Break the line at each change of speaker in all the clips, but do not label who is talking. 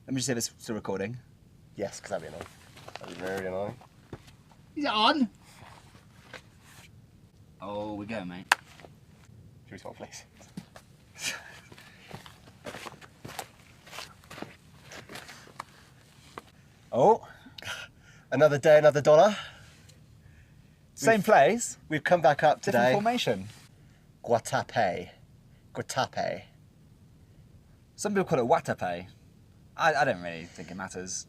Let me just see if it's still recording.
Yes, because that'd be annoying. That'd be very annoying.
Is it on? Oh, we go, mate.
Should we swap place?
Oh.
Another day, another dollar.
Same place.
We've come back up
Different
today.
formation.
Guatapé. Guatapé.
Some people call it Guatapé. I don't really think it matters.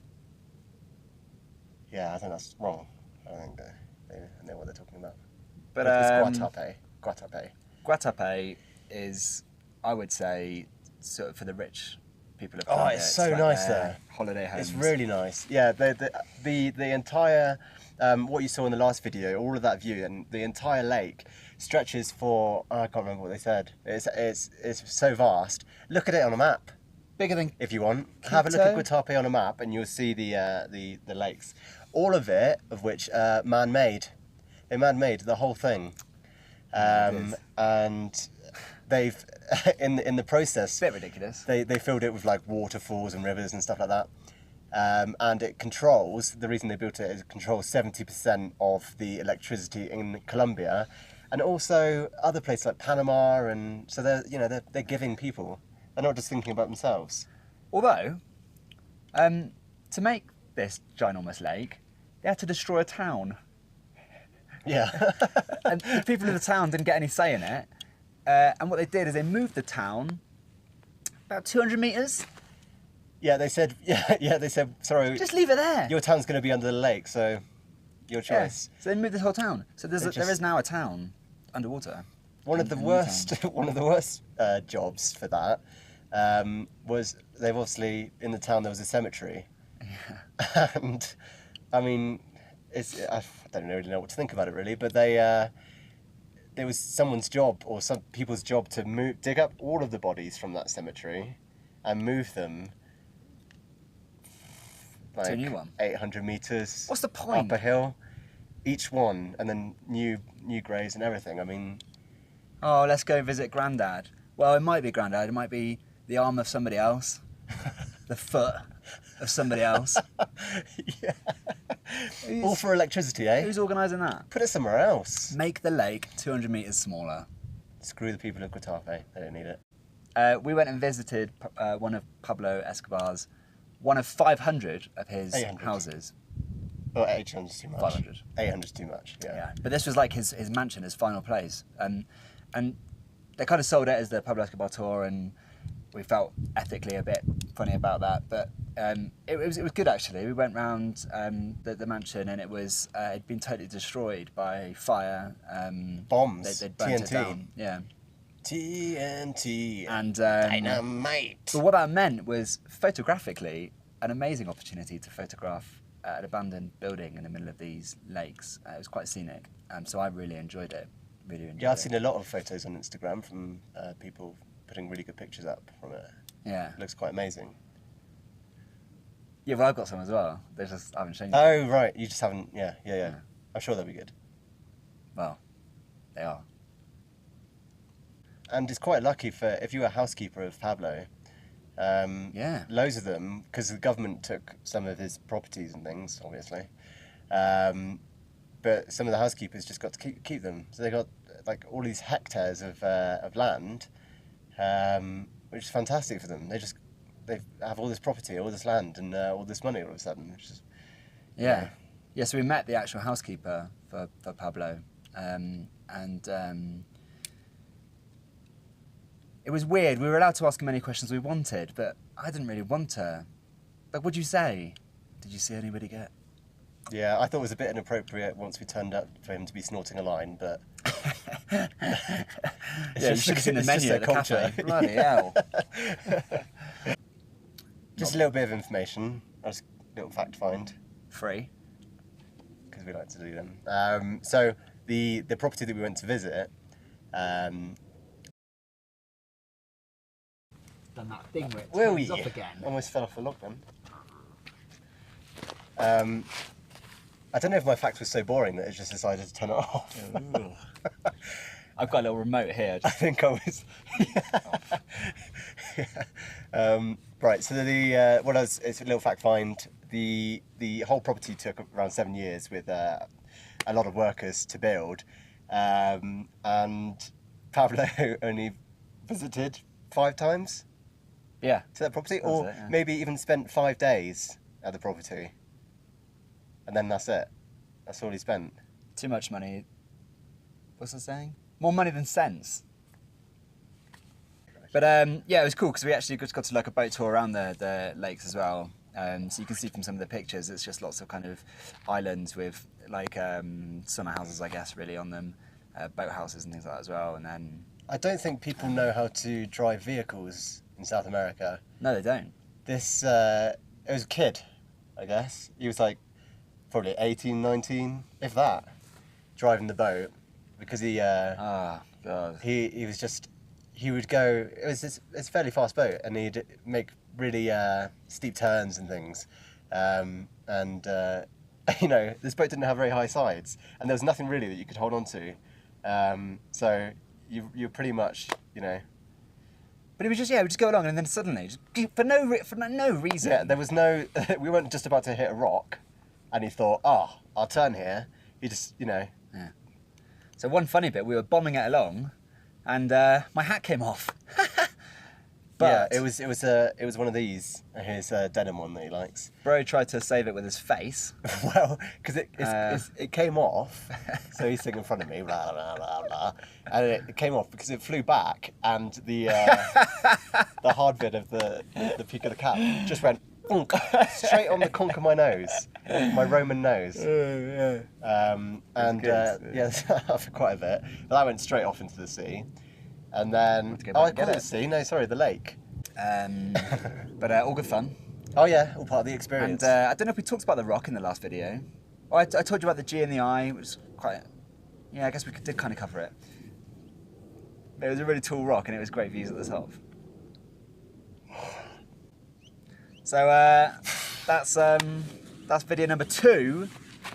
Yeah, I think that's wrong. I don't think they know what they're talking about.
But
it's Guatapé. Guatapé.
Guatapé is, I would say, sort of for the rich people of
Oh,
Colombia.
it's so
like
nice
their
there.
Holiday homes.
It's really nice. Yeah, the entire what you saw in the last video, all of that view and the entire lake stretches for I can't remember what they said. It's so vast. Look at it on a map.
Bigger than
If you want, have a look at Guatapé on a map, and you'll see the lakes. All of it, of which man-made. They man-made the whole thing, and they've in the process.
Bit ridiculous.
They filled it with like waterfalls and rivers and stuff like that, and it controls. The reason they built it is it controls 70% of the electricity in Colombia, and also other places like Panama, and so they're giving people. They're not just thinking about themselves.
Although, to make this ginormous lake, they had to destroy a town.
Yeah.
And the people of the town didn't get any say in it. And what they did is they moved the town about 200 metres.
Yeah, they said. Yeah, they said. Sorry,
Just leave it there.
your town's going to be under the lake, so your
Yeah.
choice.
So they moved the whole town. So there
just-
is now a town underwater.
One of the worst jobs for that was they've obviously in the town there was a cemetery, and I mean, I don't really know what to think about it really, but there was someone's job or some people's job to dig up all of the bodies from that cemetery, and move them like
To a new one.
800 meters.
What's the point?
Up a hill, each one, and then new graves and everything. I mean.
Oh, let's go visit Grandad. Well, it might be Grandad. It might be the arm of somebody else, the foot of somebody else.
Yeah. All for electricity, eh?
Who's organising that?
Put it somewhere else.
Make the lake 200 metres smaller.
Screw the people of Guatapé. They don't need it.
We went and visited one of Pablo Escobar's, one of 500 of his
800.
houses.
Oh, 800's too much.
500.
800's too much, yeah.
Yeah, but this was like his mansion, his final place. And they kind of sold it as the Pablo Escobar tour, and we felt ethically a bit funny about that. But it was good actually. We went round the mansion, and it was it'd been totally destroyed by fire.
Bombs.
They'd burnt
TNT.
it down. Yeah.
TNT.
And
Dynamite.
but what that meant was photographically an amazing opportunity to photograph an abandoned building in the middle of these lakes. It was quite scenic, so I really enjoyed it.
Yeah, I've seen a lot of photos on Instagram from people putting really good pictures up from it.
Yeah.
It looks quite amazing.
Yeah, well, I've got some as well. They just haven't shown you.
Oh, right. You just haven't. Yeah. I'm sure they'll be good.
Well, they are.
And it's quite lucky for if you were a housekeeper of Pablo.
Yeah.
Loads of them, because the government took some of his properties and things, obviously. But some of the housekeepers just got to keep them. So they got like all these hectares of land, which is fantastic for them. They have all this property, all this land, and all this money all of a sudden. Which is,
Yeah. Yeah, so we met the actual housekeeper for Pablo. It was weird. We were allowed to ask him any questions we wanted, but I didn't really want to. Like, what'd you say? Did you see anybody get?
Yeah, I thought it was a bit inappropriate once we turned up for him to be snorting a line, but
You should have seen the
it's
menu
just
at the
their culture.
cafe. Bloody hell.
Just a little bit of information, a little fact find,
Free.
because we like to do them. So the property that we went to visit,
Done that thing where it
will
turns
you?
off again.
Almost fell off the log then. I don't know if my fact was so boring that it just decided to turn it off.
I've got a little remote here.
I think I was. Right. So it's a little fact find. The whole property took around 7 years with a lot of workers to build, and Pablo only visited 5 times
Yeah.
to that property,
That's
or
it, yeah.
maybe even spent 5 days at the property, and then that's it. That's all he spent.
Too much money. What's the saying? More money than sense. But yeah, it was cool because we actually got to like a boat tour around the lakes as well. So you can see from some of the pictures, it's just lots of kind of islands with like summer houses, I guess, really on them, boat houses and things like that as well. And then
I don't think people know how to drive vehicles in South America.
no, they don't.
This it was a kid, I guess. He was like probably 18, 19, if that, driving the boat because he
Ah, God.
he was just he would go. It's a fairly fast boat, and he'd make really steep turns and things, and you know, this boat didn't have very high sides, and there was nothing really that you could hold on to, so you're pretty much, you know.
But it was just, yeah, we just go along and then suddenly, just, for no reason.
Yeah, there was no. We weren't just about to hit a rock, and he thought, I'll turn here. He just, you know.
Yeah. So one funny bit, we were bombing it along, and my hat came off. But
yeah, it was one of these, his denim one that he likes.
Bro tried to save it with his face.
Well, because it came off, so he's sitting in front of me, blah, blah, blah, blah, and it came off because it flew back, and the hard bit of the peak of the cap just went straight on the conch of my nose, my Roman nose.
Yeah.
And yeah, for quite a bit, but that went straight off into the sea, and then
to go back
I
and get
called it
it.
the sea. No, sorry, the lake.
But all good fun.
Oh yeah, all part of the experience.
And I don't know if we talked about the rock in the last video. Oh, I told you about the G and the I, which was quite. Yeah, I guess we did kind of cover it. But it was a really tall rock, and it was great views at the top. So that's video number 2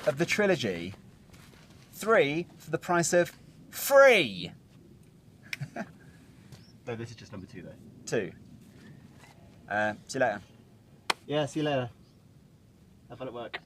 of the trilogy. 3 for the price of free.
No, this is just number 2 though.
2. See you later.
Yeah, see you later. Have fun at work.